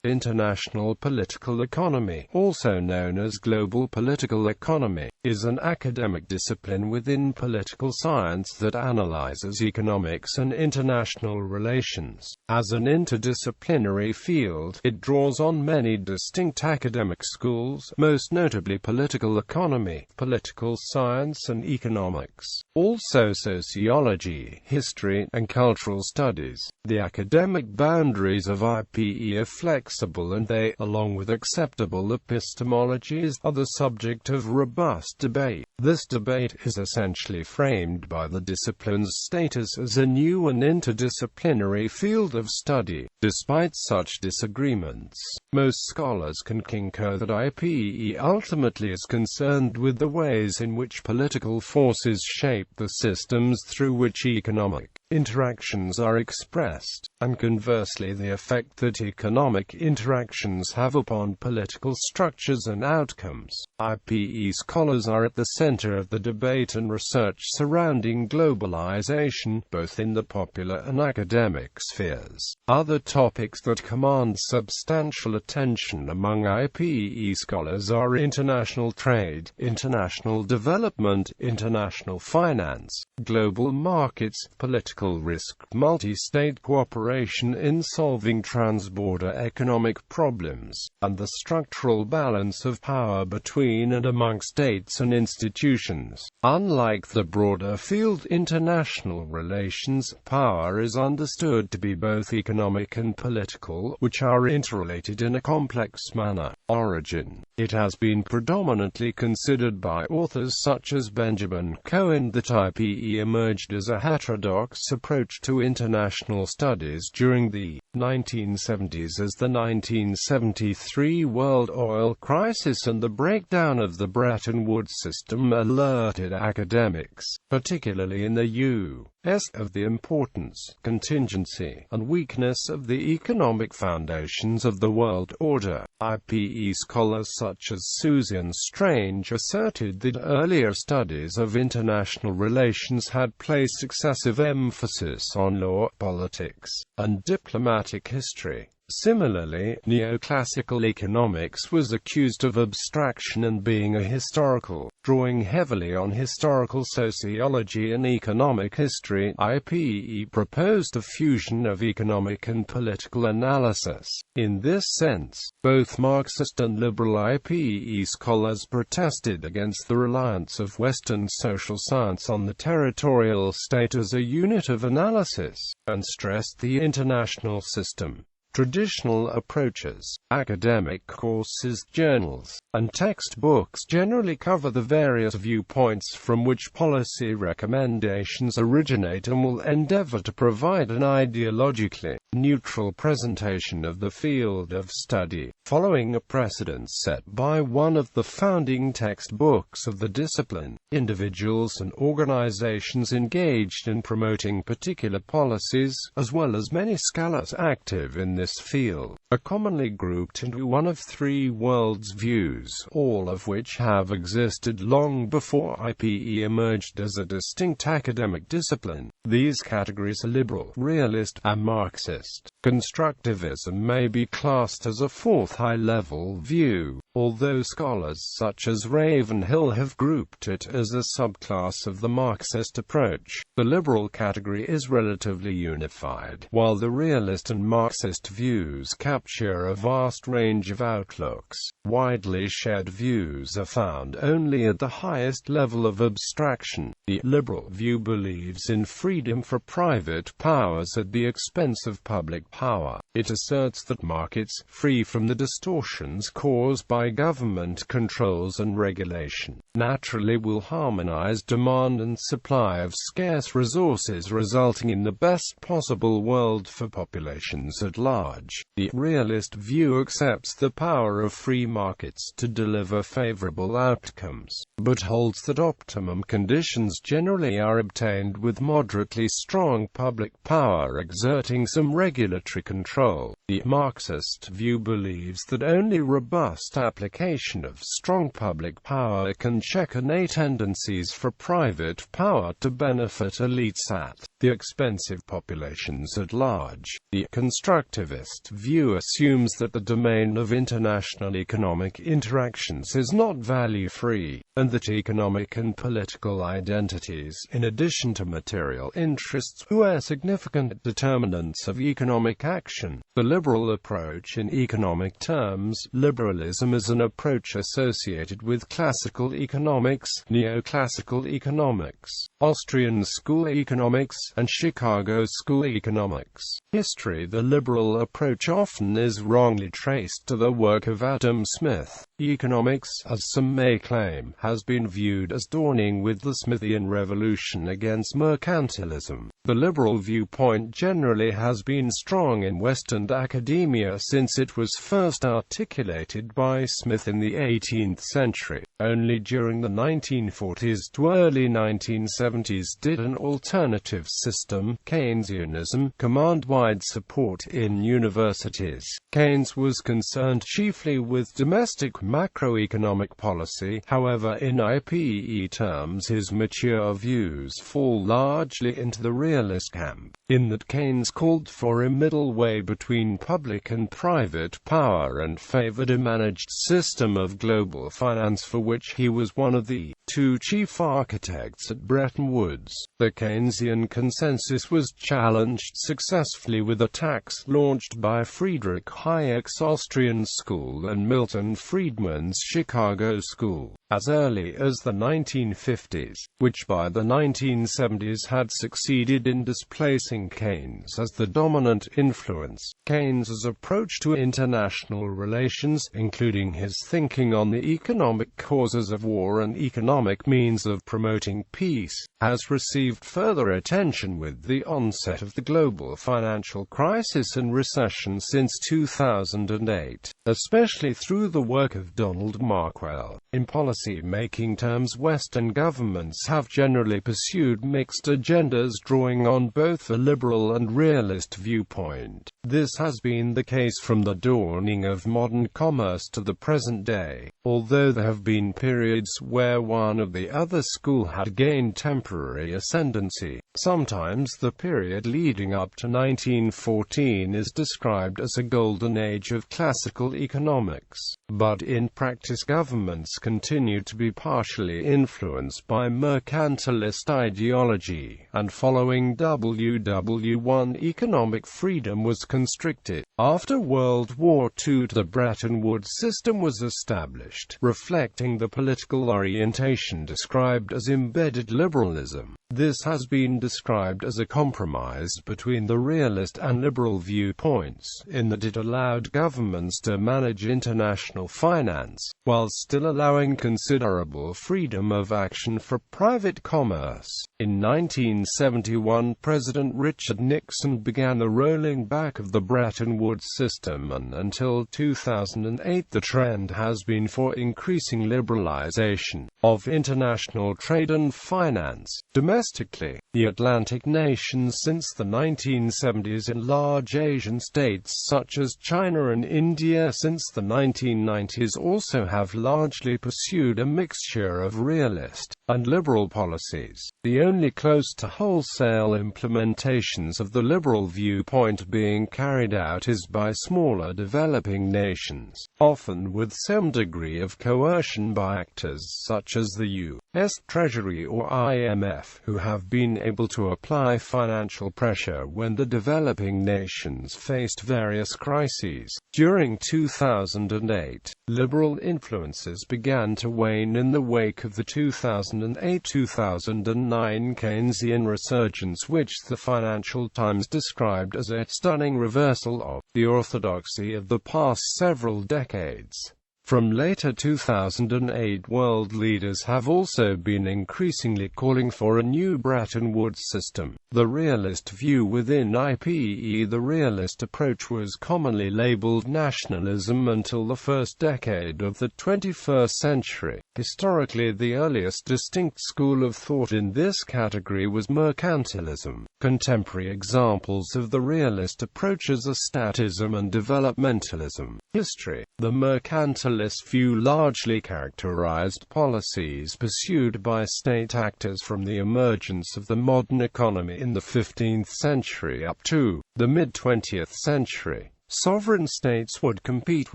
International political economy, also known as global political economy, is an academic discipline within political science that analyzes economics and international relations. As an interdisciplinary field, it draws on many distinct academic schools, most notably political economy, political science and economics, also sociology, history, and cultural studies. The academic boundaries of IPE are flexible and they, along with acceptable epistemologies, are the subject of robust debate. This debate is essentially framed by the discipline's status as a new and interdisciplinary field of study. Despite such disagreements, most scholars can concur that IPE ultimately is concerned with the ways in which political forces shape the systems through which economic interactions are expressed, and conversely the effect that economic interactions have upon political structures and outcomes. IPE scholars are at the center of the debate and research surrounding globalization, both in the popular and academic spheres. Other topics that command substantial attention among IPE scholars are international trade, international development, international finance, global markets, political risk, multi-state cooperation in solving transborder economic problems, and the structural balance of power between and among states and institutions. Unlike the broader field international relations, power is understood to be both economic and political, which are interrelated in a complex manner. Origin. It has been predominantly considered by authors such as Benjamin Cohen that IPE emerged as a heterodox approach to international studies during the 1970s as the 1973 world oil crisis and the breakdown of the Bretton Woods system alerted academics, particularly in the U.S., of the importance, contingency, and weakness of the economic foundations of the world order. IPE scholars such as Susan Strange asserted that earlier studies of international relations had placed excessive emphasis on law, politics, and diplomatic history. Similarly, neoclassical economics was accused of abstraction and being ahistorical, drawing heavily on historical sociology and economic history. IPE proposed a fusion of economic and political analysis. In this sense, both Marxist and liberal IPE scholars protested against the reliance of Western social science on the territorial state as a unit of analysis, and stressed the international system. Traditional approaches, academic courses, journals, and textbooks generally cover the various viewpoints from which policy recommendations originate and will endeavor to provide an ideologically neutral presentation of the field of study, following a precedent set by one of the founding textbooks of the discipline. Individuals and organizations engaged in promoting particular policies, as well as many scholars active in this field, are commonly grouped into one of three world's views, all of which have existed long before IPE emerged as a distinct academic discipline. These categories are liberal, realist, and Marxist. Constructivism may be classed as a fourth high-level view, although scholars such as Ravenhill have grouped it as a subclass of the Marxist approach. The liberal category is relatively unified, while the realist and Marxist views capture a vast range of outlooks. Widely shared views are found only at the highest level of abstraction. The liberal view believes in freedom for private powers at the expense of public power. It asserts that markets, free from the distortions caused by government controls and regulation, naturally will harmonize demand and supply of scarce resources, resulting in the best possible world for populations at large. The realist view accepts the power of free markets to deliver favorable outcomes, but holds that optimum conditions generally are obtained with moderately strong public power exerting some regulatory control. The Marxist view believes that only robust application of strong public power can check innate tendencies for private power to benefit elites at the expense of populations at large. The constructivist relativist view assumes that the domain of international economic interactions is not value-free, and that economic and political identities, in addition to material interests, were significant determinants of economic action. The liberal approach in economic terms. Liberalism is an approach associated with classical economics, neoclassical economics, Austrian school economics, and Chicago school economics. History. The liberal approach often is wrongly traced to the work of Adam Smith. Economics, as some may claim, has been viewed as dawning with the Smithian revolution against mercantilism. The liberal viewpoint generally has been strong in Western academia since it was first articulated by Smith in the 18th century. Only during the 1940s to early 1970s did an alternative system, Keynesianism, command wide support in universities. Keynes was concerned chiefly with domestic macroeconomic policy. However, in IPE terms, his mature views fall largely into the realist camp, in that Keynes called for a middle way between public and private power and favored a managed system of global finance, for which he was one of the two chief architects at Bretton Woods. The Keynesian consensus was challenged successfully with attacks launched by Friedrich Hayek's Austrian school and Milton Friedman's Chicago school, as early as the 1950s, which by the 1970s had succeeded in displacing Keynes as the dominant influence. Keynes's approach to international relations, including his thinking on the economic causes of war and economic means of promoting peace, has received further attention with the onset of the global financial crisis and recession since 2008, especially through the work of Donald Markwell. In policy-making terms, Western governments have generally pursued mixed agendas drawing on both a liberal and realist viewpoint. This has been the case from the dawning of modern commerce to the present day, although there have been periods where one or the other school had gained temporary ascendancy. Sometimes the period leading up to 1914 is described as a golden age of classical economics, but in practice governments continued to be partially influenced by mercantilist ideology, and following WW1 economic freedom was constricted. After World War II, the Bretton Woods system was established, reflecting the political orientation described as embedded liberalism. This has been described as a compromise between the realist and liberal viewpoints, in that it allowed governments to manage international finance, while still allowing considerable freedom of action for private commerce. In 1971, President Richard Nixon began the rolling back of the Bretton Woods system, and until 2008 the trend has been for increasing liberalization of international trade and finance. Domestically, the Atlantic nations since the 1970s and large Asian states such as China and India since the 1990s also have largely pursued a mixture of realist and liberal policies, the only close to wholesale implementations of the liberal viewpoint being carried out is by smaller developing nations, often with some degree of coercion by actors such as the U.S. Treasury or IMF, who have been able to apply financial pressure when the developing nations faced various crises. During 2008, liberal influences began to wane in the wake of the 2008-2009 Keynesian resurgence, which the Financial Times described as a stunning reversal of the orthodoxy of the past several decades. From later 2008, world leaders have also been increasingly calling for a new Bretton Woods system. The realist view within IPE. The realist approach was commonly labeled nationalism until the first decade of the 21st century. Historically, the earliest distinct school of thought in this category was mercantilism. Contemporary examples of the realist approaches are statism and developmentalism. History. The mercantilist view largely characterized policies pursued by state actors from the emergence of the modern economy in the 15th century up to the mid-20th century. Sovereign states would compete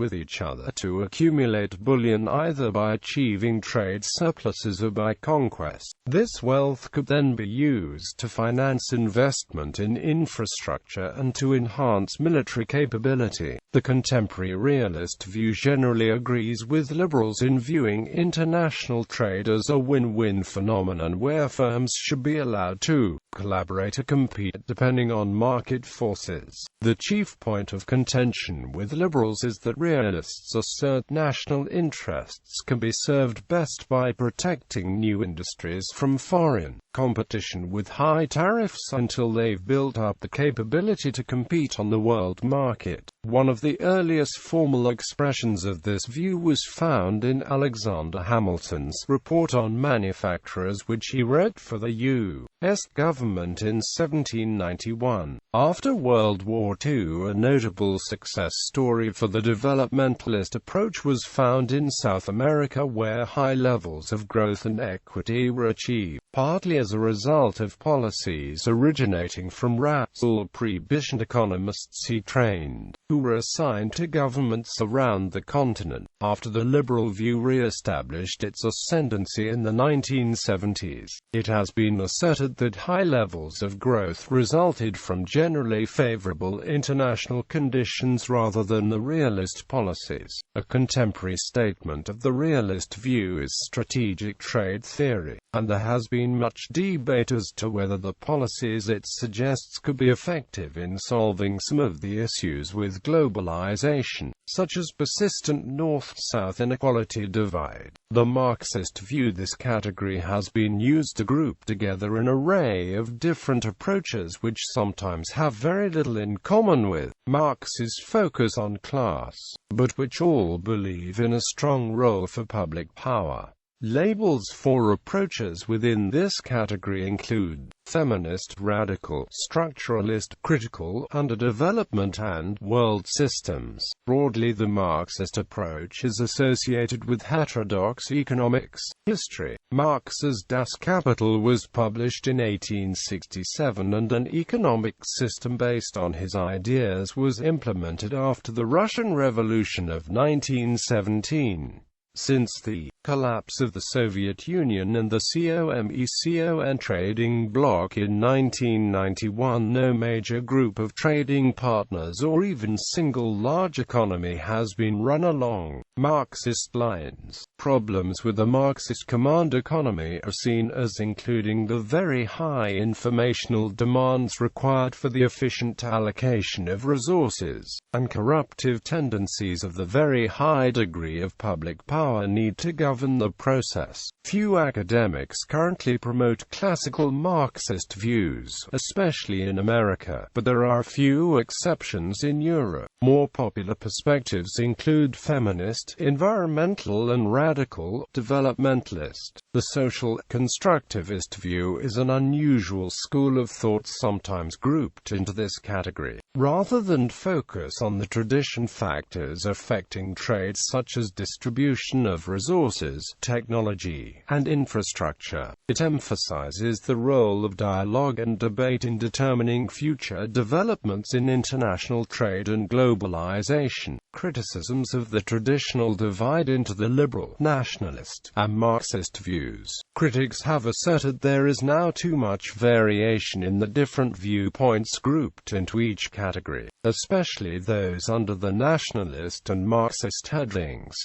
with each other to accumulate bullion either by achieving trade surpluses or by conquest. This wealth could then be used to finance investment in infrastructure and to enhance military capability. The contemporary realist view generally agrees with liberals in viewing international trade as a win-win phenomenon where firms should be allowed to collaborate or compete depending on market forces. The chief point of contention with liberals is that realists assert national interests can be served best by protecting new industries from foreign competition with high tariffs until they've built up the capability to compete on the world market. One of the earliest formal expressions of this view was found in Alexander Hamilton's report on manufacturers, which he wrote for the U.S. government in 1791. After World War II, a notable success story for the developmentalist approach was found in South America, where high levels of growth and equity were achieved, partly as a result of policies originating from Russell pre-Bishop economists he trained, who were assigned to governments around the continent. After the liberal view re-established its ascendancy in the 1970s, it has been asserted that high levels of growth resulted from generally favorable international conditions rather than the realist policies. A contemporary statement of the realist view is strategic trade theory, and there has been much debate as to whether the policies it suggests could be effective in solving some of the issues with globalization, such as persistent north-south inequality divide. The Marxist view this category has been used to group together an array of different approaches which sometimes have very little in common with Marx's focus on class, but which all believe in a strong role for public power. Labels for approaches within this category include feminist, radical, structuralist, critical, underdevelopment, and world systems. Broadly, the Marxist approach is associated with heterodox economics history. Marx's Das Kapital was published in 1867, and an economic system based on his ideas was implemented after the Russian Revolution of 1917. Since the collapse of the Soviet Union and the COMECON trading bloc in 1991, no major group of trading partners or even single large economy has been run along Marxist lines. Problems with the Marxist command economy are seen as including the very high informational demands required for the efficient allocation of resources, and corruptive tendencies of the very high degree of public power need to govern the process. Few academics currently promote classical Marxist views, especially in America, but there are few exceptions in Europe. More popular perspectives include feminist, environmental, and radical developmentalist. The social constructivist view is an unusual school of thought sometimes grouped into this category. Rather than focus on the tradition factors affecting trade such as distribution of resources, technology, and infrastructure, it emphasizes the role of dialogue and debate in determining future developments in international trade and globalization. Criticisms of the traditional divide into the liberal, nationalist, and Marxist views. Critics have asserted there is now too much variation in the different viewpoints grouped into each category, especially those under the nationalist and Marxist headings.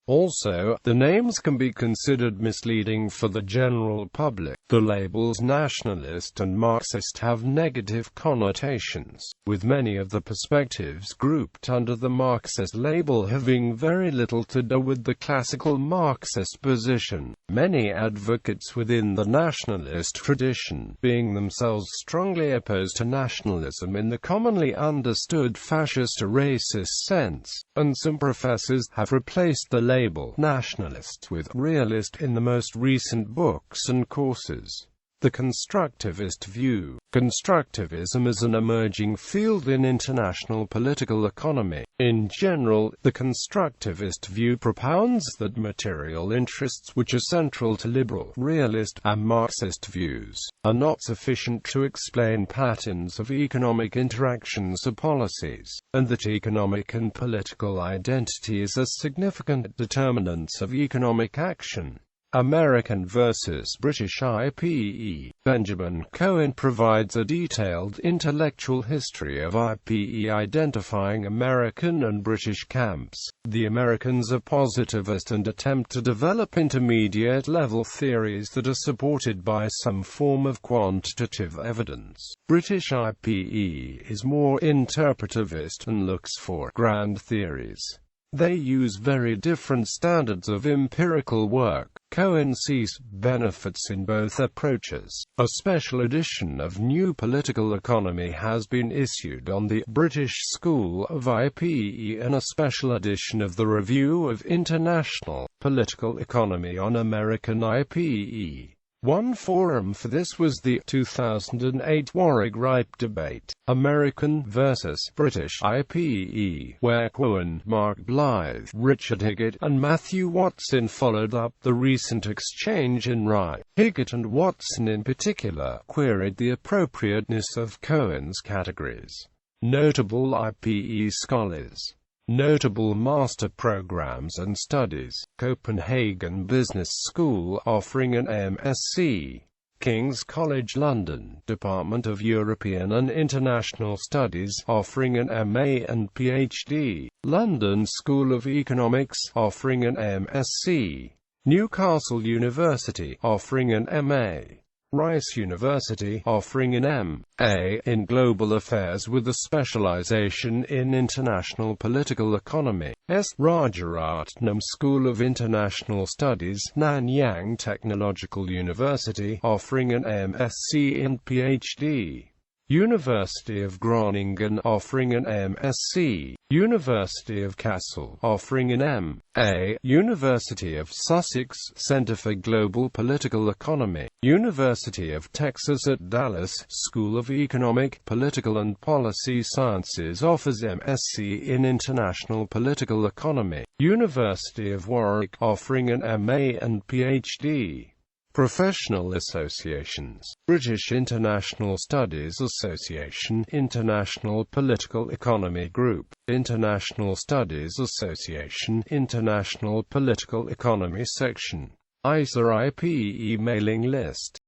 Also, the names can be considered misleading for the general public. The labels nationalist and Marxist have negative connotations, with many of the perspectives grouped under the Marxist label having very little to do with the classical Marxist position. Many advocates within the nationalist tradition, being themselves strongly opposed to nationalism in the commonly understood fascist or racist sense, and some professors have replaced the label nationalist with realist in the most recent books and courses. The constructivist view. Constructivism is an emerging field in international political economy. In general, the constructivist view propounds that material interests, which are central to liberal, realist, and Marxist views, are not sufficient to explain patterns of economic interactions or policies, and that economic and political identities are significant determinants of economic action. American versus British IPE. Benjamin Cohen provides a detailed intellectual history of IPE identifying American and British camps. The Americans are positivist and attempt to develop intermediate-level theories that are supported by some form of quantitative evidence. British IPE is more interpretivist and looks for grand theories. They use very different standards of empirical work. Cohen sees benefits in both approaches. A special edition of New Political Economy has been issued on the British School of IPE and a special edition of the Review of International Political Economy on American IPE. One forum for this was the 2008 Warwick-Ripe debate, American versus British IPE, where Cohen, Mark Blyth, Richard Higgett, and Matthew Watson followed up the recent exchange in Ripe. Higgett and Watson in particular queried the appropriateness of Cohen's categories. Notable IPE scholars. Notable master programs and studies. Copenhagen Business School offering an MSc. King's College London, Department of European and International Studies offering an MA and PhD. London School of Economics offering an MSc. Newcastle University offering an MA. Rice University offering an M.A. in Global Affairs with a specialization in International Political Economy. S. Rajaratnam School of International Studies, Nanyang Technological University offering an MSc and PhD. University of Groningen offering an MSc. University of Kassel offering an M.A. University of Sussex Center for Global Political Economy. University of Texas at Dallas School of Economic, Political and Policy Sciences offers MSc in International Political Economy. University of Warwick offering an MA and PhD. Professional associations. British International Studies Association, International Political Economy Group, International Studies Association, International Political Economy Section. ISA IPE mailing list.